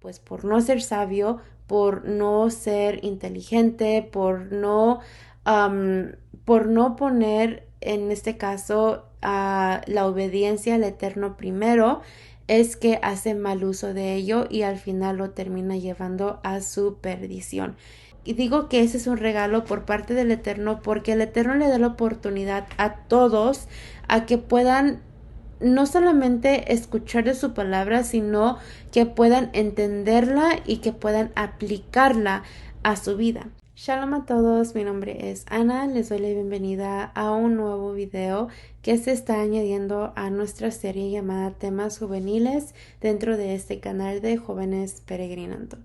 pues por no ser sabio, por no ser inteligente, por no poner en este caso la obediencia al Eterno primero, es que hace mal uso de ello y al final lo termina llevando a su perdición. Y digo que ese es un regalo por parte del Eterno porque el Eterno le da la oportunidad a todos a que puedan no solamente escuchar de su palabra, sino que puedan entenderla y que puedan aplicarla a su vida. Shalom a todos, mi nombre es Ana, les doy la bienvenida a un nuevo video que se está añadiendo a nuestra serie llamada Temas Juveniles dentro de este canal de Jóvenes Peregrinando.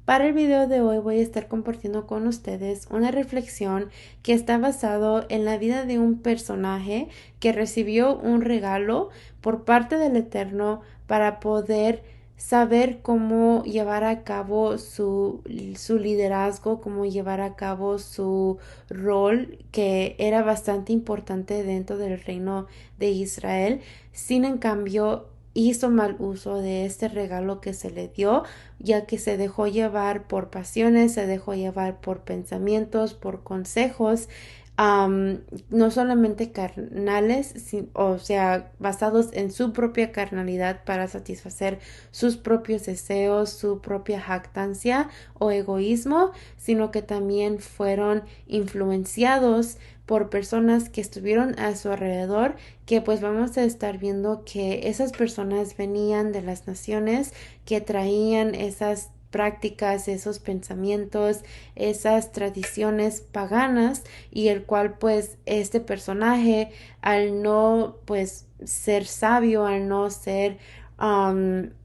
Para el video de hoy voy a estar compartiendo con ustedes una reflexión que está basado en la vida de un personaje que recibió un regalo por parte del Eterno para poder saber cómo llevar a cabo su liderazgo, cómo llevar a cabo su rol que era bastante importante dentro del reino de Israel. Sin en cambio, hizo mal uso de este regalo que se le dio, ya que se dejó llevar por pasiones, se dejó llevar por pensamientos, por consejos, no solamente carnales, o sea, basados en su propia carnalidad para satisfacer sus propios deseos, su propia jactancia o egoísmo, sino que también fueron influenciados por personas que estuvieron a su alrededor, que pues vamos a estar viendo que esas personas venían de las naciones que traían esas prácticas, esos pensamientos, esas tradiciones paganas, y el cual pues este personaje, al no pues ser sabio, al no ser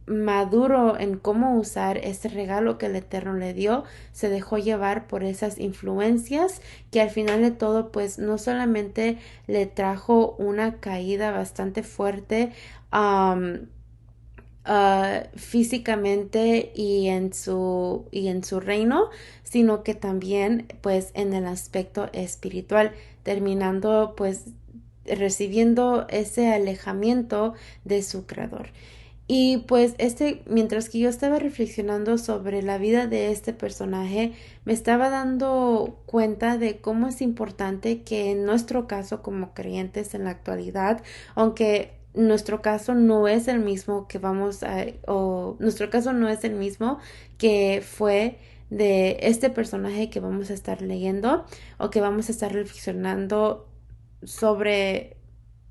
maduro en cómo usar este regalo que el Eterno le dio, se dejó llevar por esas influencias que al final de todo pues no solamente le trajo una caída bastante fuerte físicamente y en su reino, sino que también pues en el aspecto espiritual, terminando pues recibiendo ese alejamiento de su creador. Y pues mientras que yo estaba reflexionando sobre la vida de este personaje, me estaba dando cuenta de cómo es importante que en nuestro caso como creyentes en la actualidad, aunque nuestro caso no es el mismo o nuestro caso no es el mismo que fue de este personaje que vamos a estar leyendo o que vamos a estar reflexionando sobre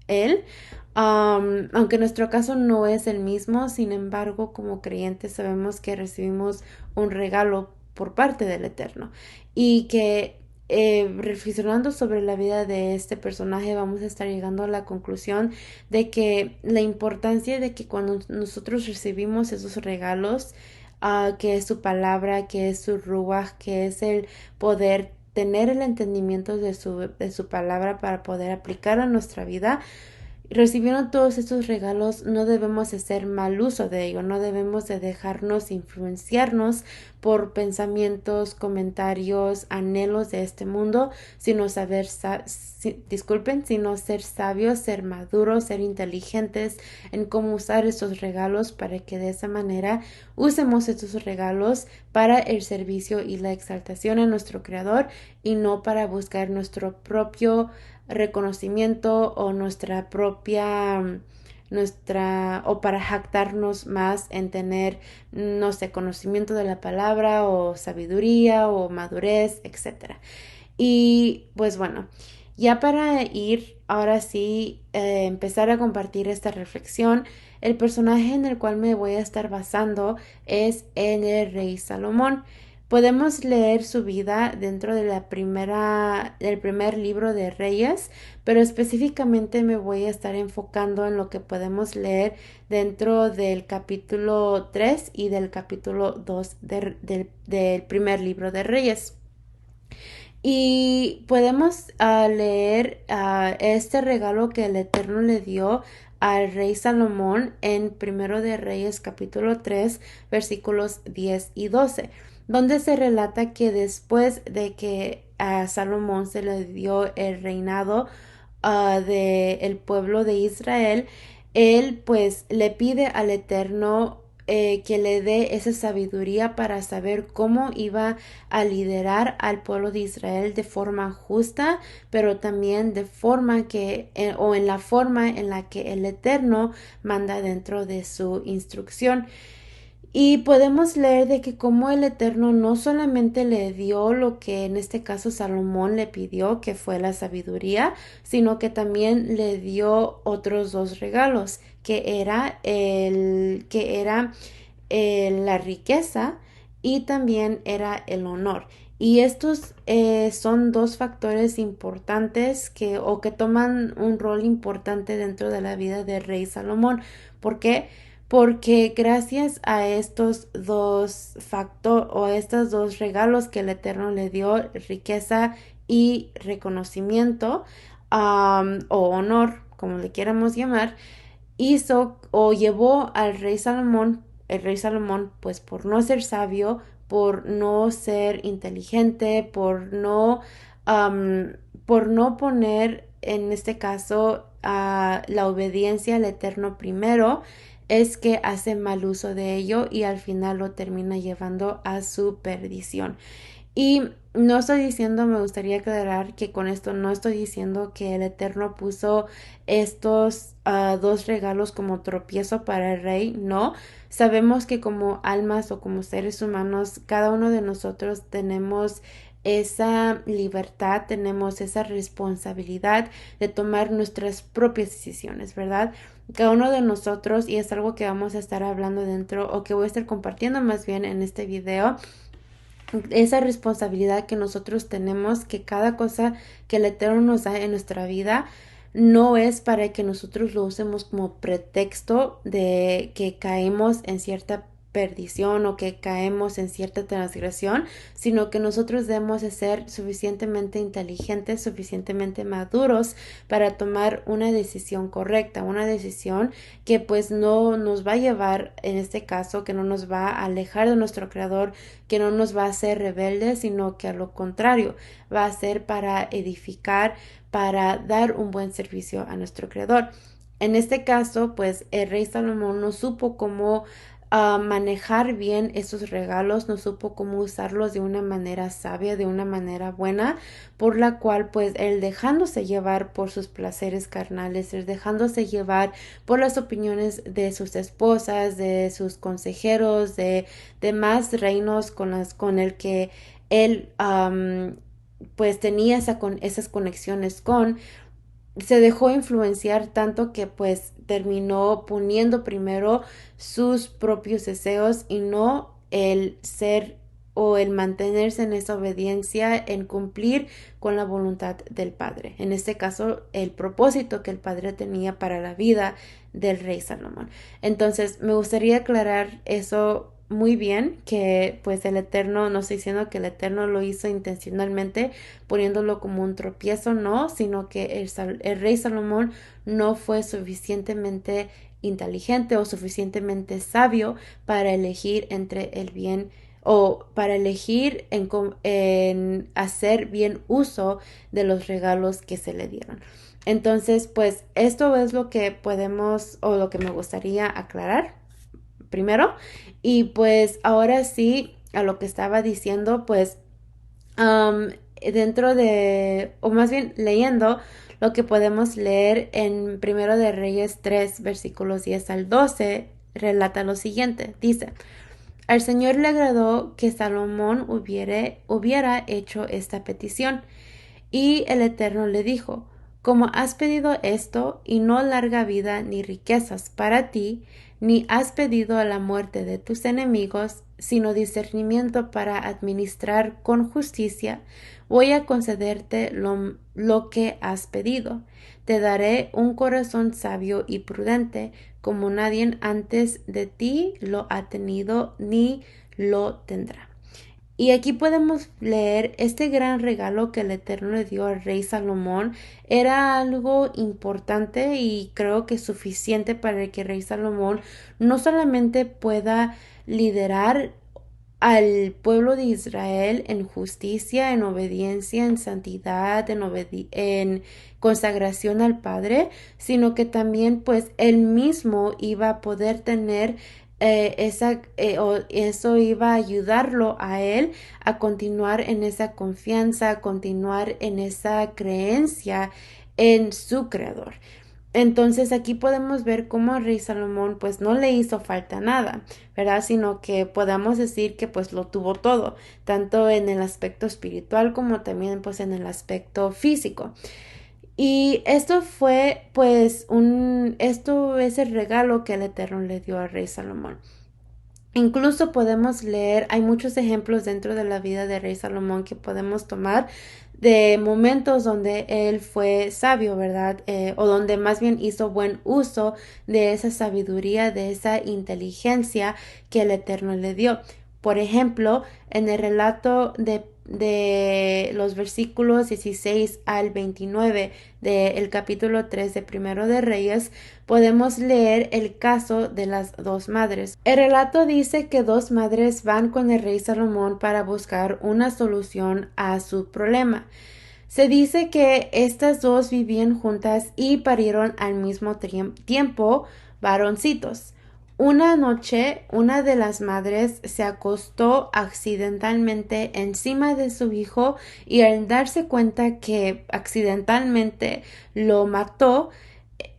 él. Aunque nuestro caso no es el mismo, sin embargo, como creyentes sabemos que recibimos un regalo por parte del Eterno y que reflexionando sobre la vida de este personaje vamos a estar llegando a la conclusión de que la importancia de que cuando nosotros recibimos esos regalos, que es su palabra, que es su ruach, que es el poder tener el entendimiento de su palabra para poder aplicar a nuestra vida, recibieron todos estos regalos, no debemos hacer mal uso de ello, no debemos de dejarnos influenciarnos por pensamientos, comentarios, anhelos de este mundo, sino sino ser sabios, ser maduros, ser inteligentes en cómo usar estos regalos para que de esa manera usemos estos regalos para el servicio y la exaltación a nuestro Creador y no para buscar nuestro propio reconocimiento o o para jactarnos más en tener, no sé, conocimiento de la palabra o sabiduría o madurez, etcétera. Y pues bueno, ya para ir ahora sí empezar a compartir esta reflexión, el personaje en el cual me voy a estar basando es en el rey Salomón. Podemos leer su vida dentro de del primer libro de Reyes, pero específicamente me voy a estar enfocando en lo que podemos leer dentro del capítulo 3 y del capítulo 2 del primer libro de Reyes. Y podemos leer este regalo que el Eterno le dio al rey Salomón en Primero de Reyes capítulo 3 versículos 10 y 12, donde se relata que después de que a Salomón se le dio el reinado del pueblo de Israel, él pues le pide al Eterno que le dé esa sabiduría para saber cómo iba a liderar al pueblo de Israel de forma justa, pero también de forma o en la forma en la que el Eterno manda dentro de su instrucción. Y podemos leer de que como el Eterno no solamente le dio lo que en este caso Salomón le pidió, que fue la sabiduría, sino que también le dio otros dos regalos, que era la riqueza y también era el honor. Y estos son dos factores importantes que toman un rol importante dentro de la vida del rey Salomón. ¿Por qué? Porque gracias a estos dos factores o a estos dos regalos que el Eterno le dio, riqueza y reconocimiento, o honor, como le queramos llamar, hizo o llevó al rey Salomón, el rey Salomón, pues por no ser sabio, por no ser inteligente, por no poner en este caso la obediencia al Eterno primero, es que hace mal uso de ello y al final lo termina llevando a su perdición. Y no estoy diciendo, me gustaría aclarar que con esto no estoy diciendo que el Eterno puso estos dos regalos como tropiezo para el rey, no. Sabemos que como almas o como seres humanos, cada uno de nosotros tenemos esa libertad, tenemos esa responsabilidad de tomar nuestras propias decisiones, ¿verdad? Cada uno de nosotros, y es algo que vamos a estar hablando dentro o que voy a estar compartiendo más bien en este video, esa responsabilidad que nosotros tenemos, que cada cosa que el Eterno nos da en nuestra vida no es para que nosotros lo usemos como pretexto de que caemos en cierta perdición o que caemos en cierta transgresión, sino que nosotros debemos de ser suficientemente inteligentes, suficientemente maduros para tomar una decisión correcta, una decisión que pues no nos va a llevar, en este caso, que no nos va a alejar de nuestro Creador, que no nos va a hacer rebeldes, sino que a lo contrario, va a ser para edificar, para dar un buen servicio a nuestro Creador. En este caso, pues el rey Salomón no supo cómo manejar bien esos regalos, no supo cómo usarlos de una manera sabia, de una manera buena, por la cual pues él dejándose llevar por sus placeres carnales, él dejándose llevar por las opiniones de sus esposas, de sus consejeros, de demás reinos con el que él pues tenía esas conexiones con, se dejó influenciar tanto que pues terminó poniendo primero sus propios deseos y no el ser o el mantenerse en esa obediencia, en cumplir con la voluntad del Padre. En este caso, el propósito que el Padre tenía para la vida del rey Salomón. Entonces, me gustaría aclarar eso muy bien, que pues el Eterno, no estoy diciendo que el Eterno lo hizo intencionalmente poniéndolo como un tropiezo, no, sino que el rey Salomón no fue suficientemente inteligente o suficientemente sabio para elegir entre el bien o para elegir en hacer bien uso de los regalos que se le dieron. Entonces, pues esto es lo que podemos o lo que me gustaría aclarar primero. Y pues ahora sí, a lo que estaba diciendo, pues dentro de, o más bien leyendo, lo que podemos leer en Primero de Reyes 3, versículos 10 al 12, relata lo siguiente. Dice: al Señor le agradó que Salomón hubiera hecho esta petición. Y el Eterno le dijo: como has pedido esto, y no larga vida ni riquezas para ti, ni has pedido la muerte de tus enemigos, sino discernimiento para administrar con justicia, voy a concederte lo que has pedido. Te daré un corazón sabio y prudente, como nadie antes de ti lo ha tenido ni lo tendrá. Y aquí podemos leer este gran regalo que el Eterno le dio al rey Salomón. Era algo importante y creo que suficiente para que el rey Salomón no solamente pueda liderar al pueblo de Israel en justicia, en obediencia, en santidad, en consagración al Padre, sino que también pues él mismo iba a poder tener o eso iba a ayudarlo a él a continuar en esa confianza, a continuar en esa creencia en su creador. Entonces aquí podemos ver cómo el rey Salomón pues no le hizo falta nada, ¿verdad? Sino que podamos decir que pues lo tuvo todo, tanto en el aspecto espiritual como también pues en el aspecto físico. Y esto fue pues esto es el regalo que el Eterno le dio al rey Salomón. Incluso podemos leer, hay muchos ejemplos dentro de la vida de rey Salomón que podemos tomar de momentos donde él fue sabio, ¿verdad? O donde más bien hizo buen uso de esa sabiduría, de esa inteligencia que el Eterno le dio. Por ejemplo, en el relato de los versículos 16 al 29 del capítulo 3 de Primero de Reyes, podemos leer el caso de las dos madres. El relato dice que dos madres van con el rey Salomón para buscar una solución a su problema. Se dice que estas dos vivían juntas y parieron al mismo tiempo varoncitos. Una noche, una de las madres se acostó accidentalmente encima de su hijo y al darse cuenta que accidentalmente lo mató,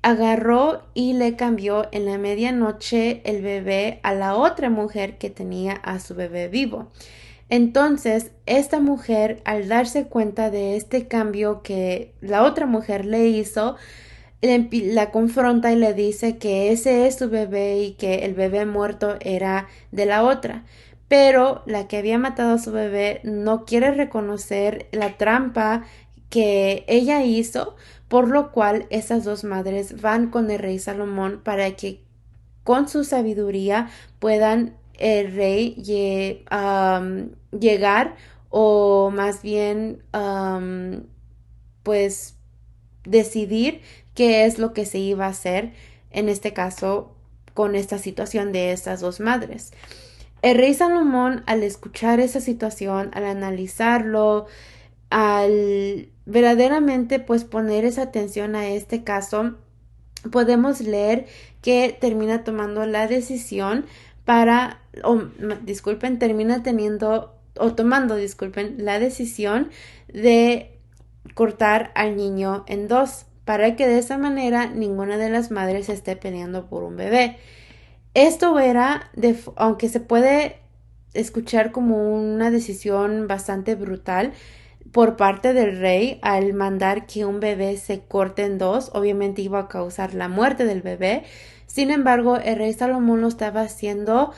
agarró y le cambió en la medianoche el bebé a la otra mujer que tenía a su bebé vivo. Entonces, esta mujer, al darse cuenta de este cambio que la otra mujer le hizo, la confronta y le dice que ese es su bebé y que el bebé muerto era de la otra. Pero la que había matado a su bebé no quiere reconocer la trampa que ella hizo, por lo cual esas dos madres van con el rey Salomón para que con su sabiduría puedan el rey llegar o más bien pues decidir qué es lo que se iba a hacer en este caso con esta situación de estas dos madres. El rey Salomón, al escuchar esa situación, al analizarlo, al verdaderamente pues poner esa atención a este caso, podemos leer que termina tomando la decisión termina teniendo o tomando, disculpen, la decisión de cortar al niño en dos para que de esa manera ninguna de las madres esté peleando por un bebé. Esto era, aunque se puede escuchar como una decisión bastante brutal por parte del rey al mandar que un bebé se corte en dos, obviamente iba a causar la muerte del bebé. Sin embargo, el rey Salomón lo estaba haciendo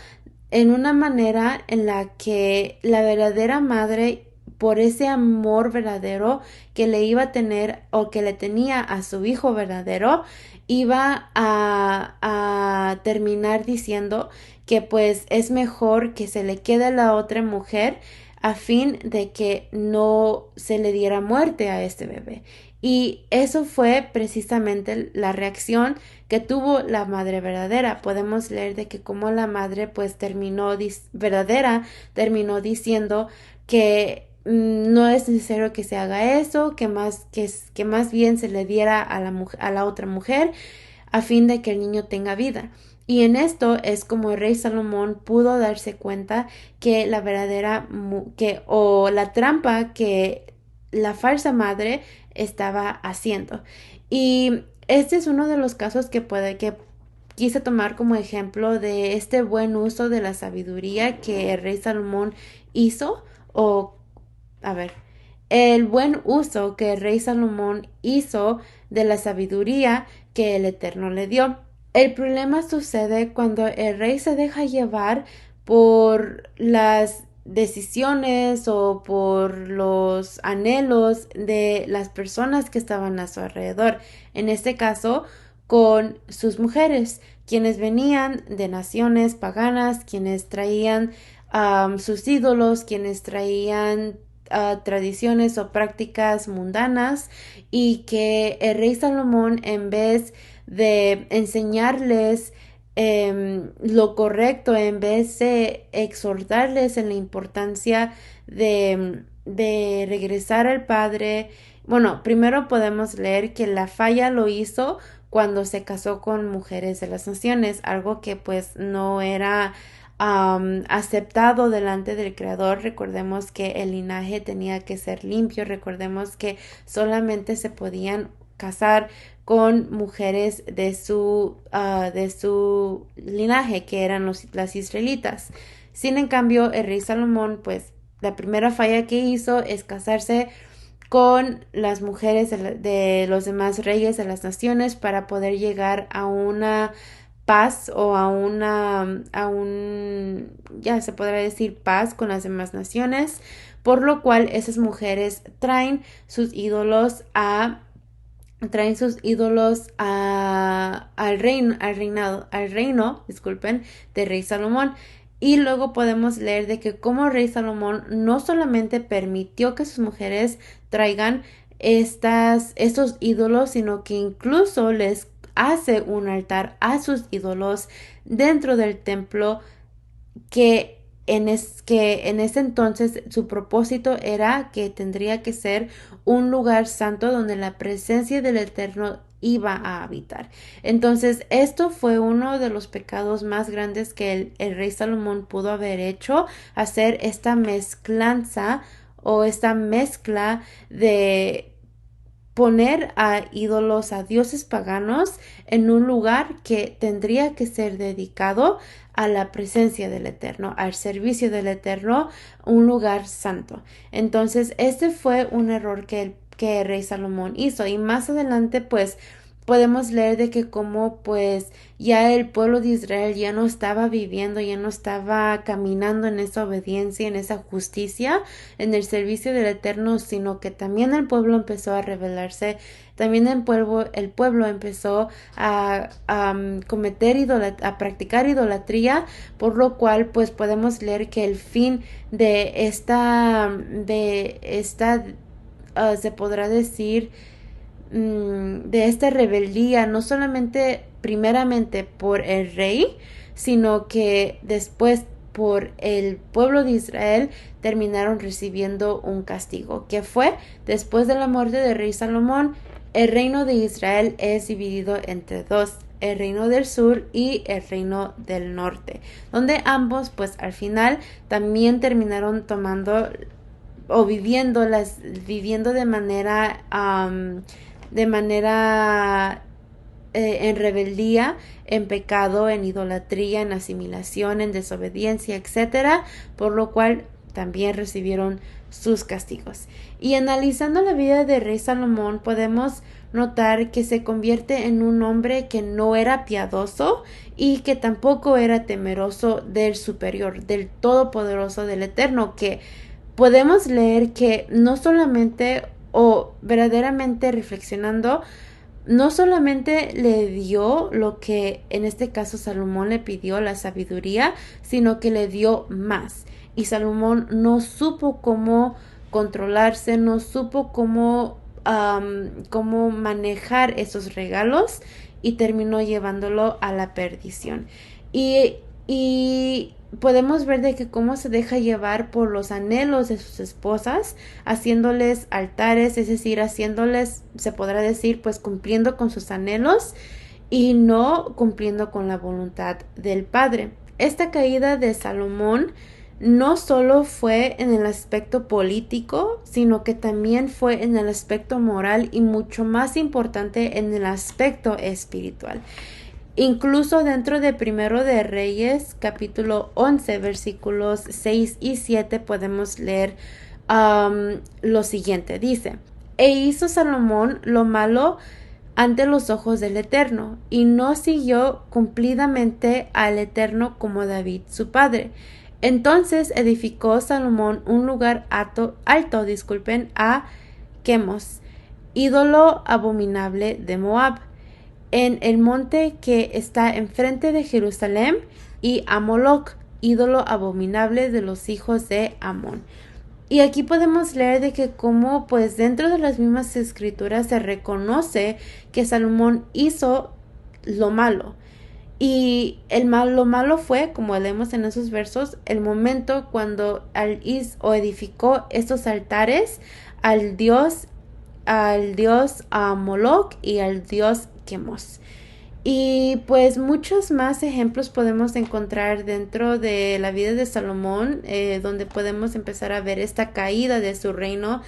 en una manera en la que la verdadera madre, por ese amor verdadero que le iba a tener o que le tenía a su hijo verdadero, iba a terminar diciendo que pues es mejor que se le quede a la otra mujer a fin de que no se le diera muerte a este bebé. Y eso fue precisamente la reacción que tuvo la madre verdadera. Podemos leer de que como la madre pues verdadera terminó diciendo que no es necesario que se haga eso, que más bien se le diera a la otra mujer a fin de que el niño tenga vida. Y en esto es como el rey Salomón pudo darse cuenta que la verdadera o la trampa que la falsa madre estaba haciendo. Y este es uno de los casos que quise tomar como ejemplo de este buen uso de la sabiduría que el rey Salomón hizo o a ver, el buen uso que el rey Salomón hizo de la sabiduría que el Eterno le dio. El problema sucede cuando el rey se deja llevar por las decisiones o por los anhelos de las personas que estaban a su alrededor. En este caso, con sus mujeres, quienes venían de naciones paganas, quienes traían sus ídolos, quienes traían tradiciones o prácticas mundanas y que el rey Salomón en vez de enseñarles lo correcto, en vez de exhortarles en la importancia de regresar al Padre. Bueno, primero podemos leer que la falla lo hizo cuando se casó con mujeres de las naciones, algo que pues no era aceptado delante del Creador. Recordemos que el linaje tenía que ser limpio, recordemos que solamente se podían casar con mujeres de su linaje, que eran las israelitas. Sin en cambio, el rey Salomón, pues la primera falla que hizo es casarse con las mujeres de los demás reyes de las naciones para poder llegar a una paz o ya se podrá decir paz con las demás naciones, por lo cual esas mujeres traen sus ídolos al reino, disculpen, de rey Salomón. Y luego podemos leer de que como rey Salomón no solamente permitió que sus mujeres traigan estos ídolos, sino que incluso les hace un altar a sus ídolos dentro del templo que en ese entonces su propósito era que tendría que ser un lugar santo donde la presencia del Eterno iba a habitar. Entonces, esto fue uno de los pecados más grandes que el rey Salomón pudo haber hecho, hacer esta mezclanza o esta mezcla de poner a ídolos, a dioses paganos en un lugar que tendría que ser dedicado a la presencia del Eterno, al servicio del Eterno, un lugar santo. Entonces, este fue un error que el rey Salomón hizo, y más adelante pues podemos leer de que como pues ya el pueblo de Israel ya no estaba viviendo, ya no estaba caminando en esa obediencia, en esa justicia, en el servicio del Eterno, sino que también el pueblo empezó a rebelarse, también el pueblo empezó a practicar idolatría, por lo cual pues podemos leer que el fin se podrá decir, de esta rebeldía, no solamente primeramente por el rey, sino que después por el pueblo de Israel terminaron recibiendo un castigo, que fue después de la muerte del rey Salomón. El reino de Israel es dividido entre dos, el reino del sur y el reino del norte, donde ambos pues al final también terminaron tomando o viviendo de manera en rebeldía, en pecado, en idolatría, en asimilación, en desobediencia, etcétera, por lo cual también recibieron sus castigos. Y analizando la vida de rey Salomón, podemos notar que se convierte en un hombre que no era piadoso y que tampoco era temeroso del superior, del todopoderoso, del eterno, que podemos leer que no solamente o verdaderamente reflexionando, no solamente le dio lo que en este caso Salomón le pidió, la sabiduría, sino que le dio más. Y Salomón no supo cómo controlarse, no supo cómo manejar esos regalos, y terminó llevándolo a la perdición. Y podemos ver de que cómo se deja llevar por los anhelos de sus esposas, haciéndoles altares, es decir, haciéndoles, se podrá decir, pues cumpliendo con sus anhelos y no cumpliendo con la voluntad del Padre. Esta caída de Salomón no solo fue en el aspecto político, sino que también fue en el aspecto moral y mucho más importante en el aspecto espiritual. Incluso dentro de Primero de Reyes, capítulo 11, versículos 6 y 7, podemos leer lo siguiente. Dice: E hizo Salomón lo malo ante los ojos del Eterno, y no siguió cumplidamente al Eterno como David su padre. Entonces edificó Salomón un lugar alto, a Quemos, ídolo abominable de Moab, en el monte que está enfrente de Jerusalén, y a Moloc, ídolo abominable de los hijos de Amón. Y aquí podemos leer de que como pues dentro de las mismas escrituras se reconoce que Salomón hizo lo malo. Y lo malo fue, como leemos en esos versos, el momento cuando edificó estos altares al dios Moloc y al dios practiquemos. Y pues muchos más ejemplos podemos encontrar dentro de la vida de Salomón, donde podemos empezar a ver esta caída de su reino,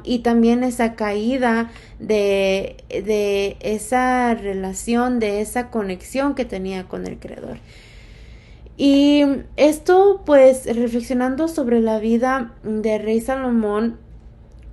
y también esa caída de esa relación, de esa conexión que tenía con el Creador. Y esto, pues, reflexionando sobre la vida de Rey Salomón,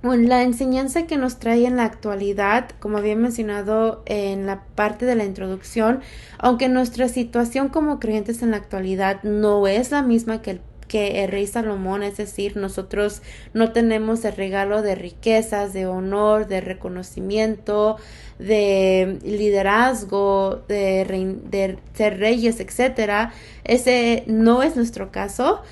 la enseñanza que nos trae en la actualidad, como había mencionado en la parte de la introducción, aunque nuestra situación como creyentes en la actualidad no es la misma que el rey Salomón, es decir, nosotros no tenemos el regalo de riquezas, de honor, de reconocimiento, de liderazgo, de ser reyes, etcétera. Ese no es nuestro caso.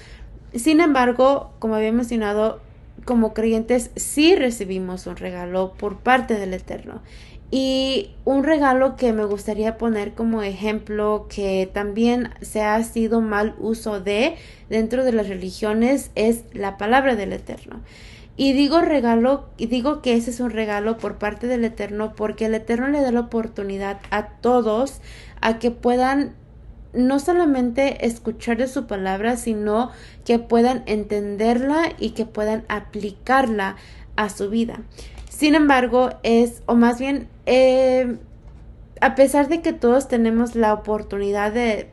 Sin embargo, como había mencionado, como creyentes sí recibimos un regalo por parte del Eterno. Y un regalo que me gustaría poner como ejemplo que también se ha sido mal uso de dentro de las religiones es la palabra del Eterno. Y digo regalo, y digo que ese es un regalo por parte del Eterno porque el Eterno le da la oportunidad a todos a que puedan no solamente escuchar de su palabra, sino que puedan entenderla y que puedan aplicarla a su vida. Sin embargo, a pesar de que todos tenemos la oportunidad de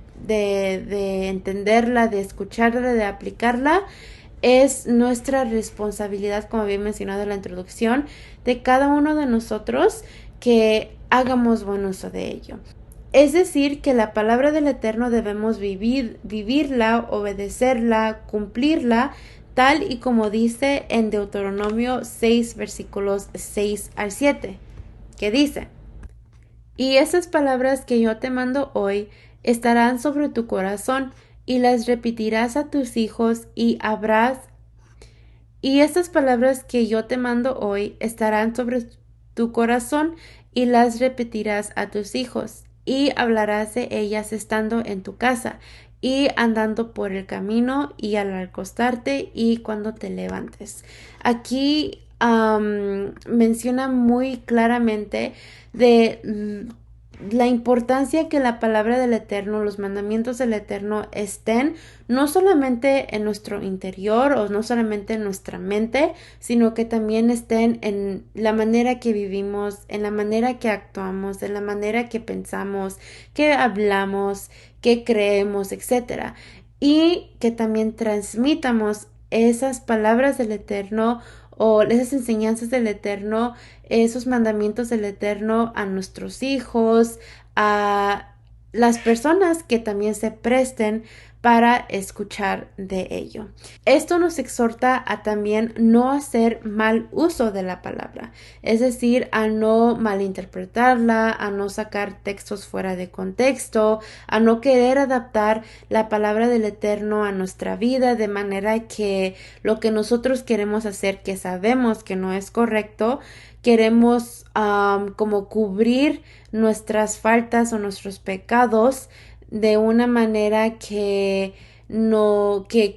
entenderla, de escucharla, de aplicarla, es nuestra responsabilidad, como había mencionado en la introducción, de cada uno de nosotros que hagamos buen uso de ello. Es decir, que la palabra del Eterno debemos vivirla, obedecerla, cumplirla, tal y como dice en Deuteronomio 6, versículos 6 al 7, que dice: Y esas palabras que yo te mando hoy estarán sobre tu corazón, y las repetirás a tus hijos, y estas palabras que yo te mando hoy estarán sobre tu corazón, y las repetirás a tus hijos, y hablarás de ellas estando en tu casa, y andando por el camino, y al acostarte, y cuando te levantes. Aquí menciona muy claramente de la importancia que la palabra del Eterno, los mandamientos del Eterno estén no solamente en nuestro interior o no solamente en nuestra mente, sino que también estén en la manera que vivimos, en la manera que actuamos, en la manera que pensamos, que hablamos, que creemos, etcétera. Y que también transmitamos esas palabras del Eterno o esas enseñanzas del Eterno, esos mandamientos del Eterno a nuestros hijos, a las personas que también se presten para escuchar de ello. Esto nos exhorta a también no hacer mal uso de la palabra, es decir, a no malinterpretarla, a no sacar textos fuera de contexto, a no querer adaptar la palabra del Eterno a nuestra vida de manera que lo que nosotros queremos hacer, que sabemos que no es correcto, queremos como cubrir nuestras faltas o nuestros pecados de una manera que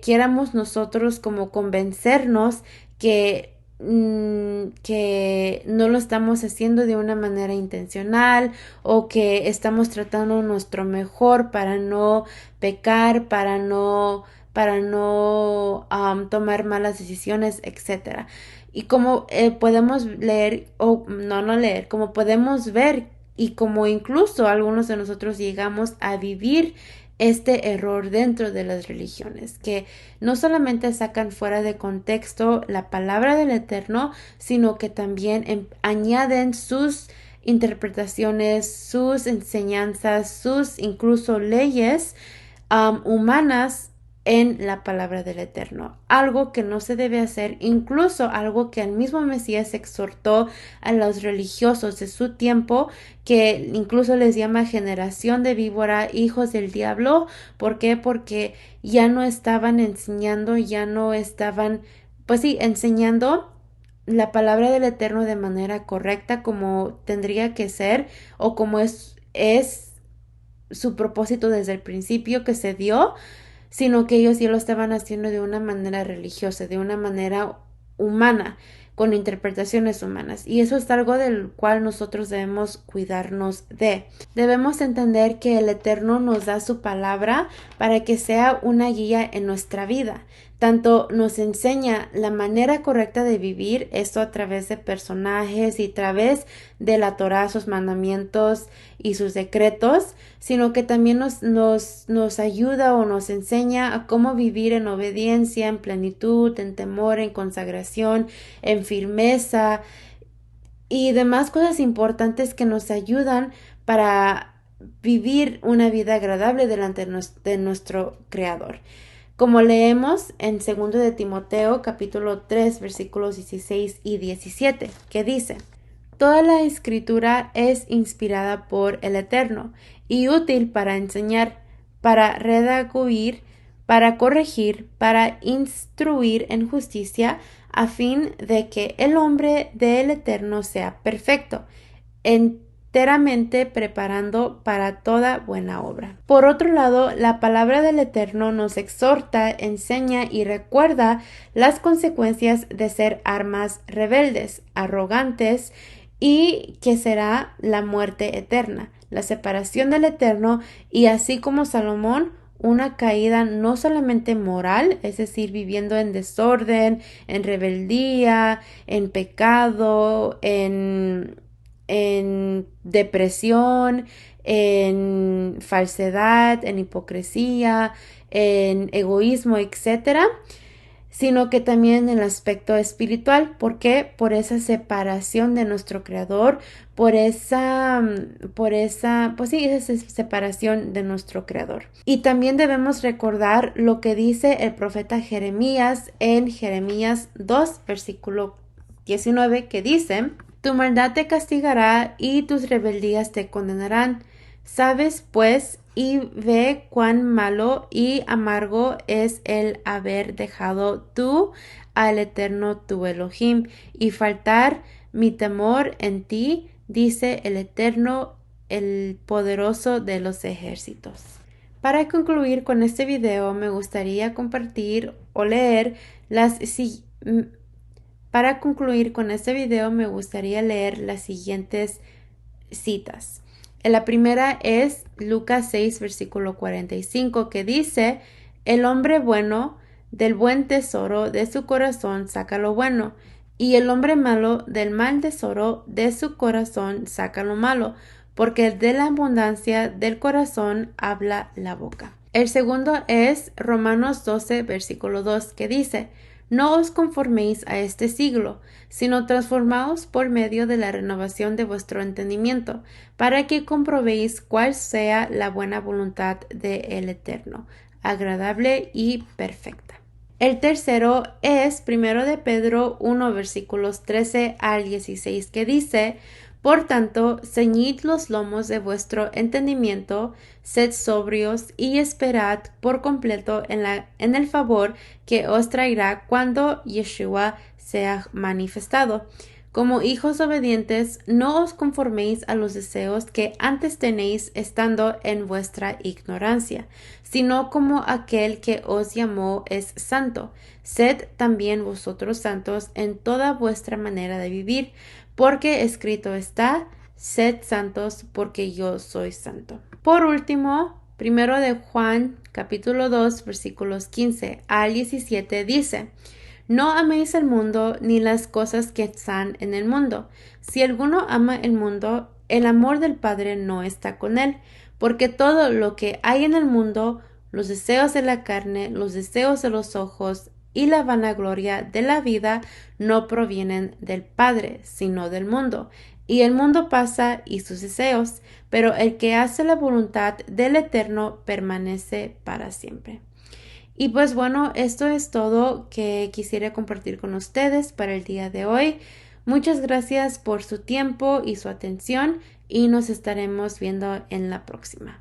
quieramos nosotros como convencernos que no lo estamos haciendo de una manera intencional o que estamos tratando nuestro mejor para no pecar, para no tomar malas decisiones, etcétera. Y como podemos leer, o no leer, como podemos ver y como incluso algunos de nosotros llegamos a vivir este error dentro de las religiones, que no solamente sacan fuera de contexto la palabra del Eterno, sino que también añaden sus interpretaciones, sus enseñanzas, sus incluso leyes humanas en la palabra del Eterno, algo que no se debe hacer, incluso algo que el mismo Mesías exhortó a los religiosos de su tiempo, que incluso les llama generación de víbora, hijos del diablo. ¿Por qué? Porque ya no estaban enseñando, ya no estaban, pues sí, enseñando la palabra del Eterno de manera correcta como tendría que ser o como es su propósito desde el principio que se dio, sino que ellos ya lo estaban haciendo de una manera religiosa, de una manera humana, con interpretaciones humanas. Y eso es algo del cual nosotros debemos cuidarnos de. Debemos entender que el Eterno nos da su palabra para que sea una guía en nuestra vida. Tanto nos enseña la manera correcta de vivir, esto a través de personajes y a través de la Torá, sus mandamientos y sus decretos, sino que también nos ayuda o nos enseña a cómo vivir en obediencia, en plenitud, en temor, en consagración, en firmeza y demás cosas importantes que nos ayudan para vivir una vida agradable delante de nuestro Creador. Como leemos en 2 de Timoteo capítulo 3 versículos 16 y 17, que dice: Toda la escritura es inspirada por el Eterno y útil para enseñar, para redarguir, para corregir, para instruir en justicia, a fin de que el hombre del Eterno sea perfecto, enteramente preparando para toda buena obra. Por otro lado, la palabra del Eterno nos exhorta, enseña y recuerda las consecuencias de ser armas rebeldes, arrogantes, y que será la muerte eterna, la separación del Eterno, y así como Salomón, una caída no solamente moral, es decir, viviendo en desorden, en rebeldía, en pecado, en depresión, en falsedad, en hipocresía, en egoísmo, etcétera, sino que también en el aspecto espiritual. ¿Por qué? Por esa separación de nuestro Creador, esa separación de nuestro Creador. Y también debemos recordar lo que dice el profeta Jeremías en Jeremías 2, versículo 19, que dice: Tu maldad te castigará y tus rebeldías te condenarán. Sabes, pues, y ve cuán malo y amargo es el haber dejado tú al Eterno tu Elohim y faltar mi temor en ti, dice el Eterno, el poderoso de los ejércitos. Para concluir con este video, me gustaría compartir o leer las siguientes citas. La primera es Lucas 6, versículo 45, que dice: El hombre bueno del buen tesoro de su corazón saca lo bueno, y el hombre malo del mal tesoro de su corazón saca lo malo, porque de la abundancia del corazón habla la boca. El segundo es Romanos 12, versículo 2, que dice: No os conforméis a este siglo, sino transformaos por medio de la renovación de vuestro entendimiento, para que comprobéis cuál sea la buena voluntad del Eterno, agradable y perfecta. El tercero es 1 de Pedro 1, versículos 13 al 16, que dice: Por tanto, ceñid los lomos de vuestro entendimiento, sed sobrios y esperad por completo en el favor que os traerá cuando Yeshua sea manifestado. Como hijos obedientes, no os conforméis a los deseos que antes tenéis estando en vuestra ignorancia, sino como aquel que os llamó es santo. Sed también vosotros santos en toda vuestra manera de vivir, porque escrito está: sed santos porque yo soy santo. Por último, 1 de Juan capítulo 2 versículos 15 al 17 dice: No améis el mundo ni las cosas que están en el mundo. Si alguno ama el mundo, el amor del Padre no está con él, porque todo lo que hay en el mundo, los deseos de la carne, los deseos de los ojos y la vanagloria de la vida, no provienen del Padre, sino del mundo. Y el mundo pasa y sus deseos, pero el que hace la voluntad del Eterno permanece para siempre. Y pues bueno, esto es todo que quisiera compartir con ustedes para el día de hoy. Muchas gracias por su tiempo y su atención, y nos estaremos viendo en la próxima.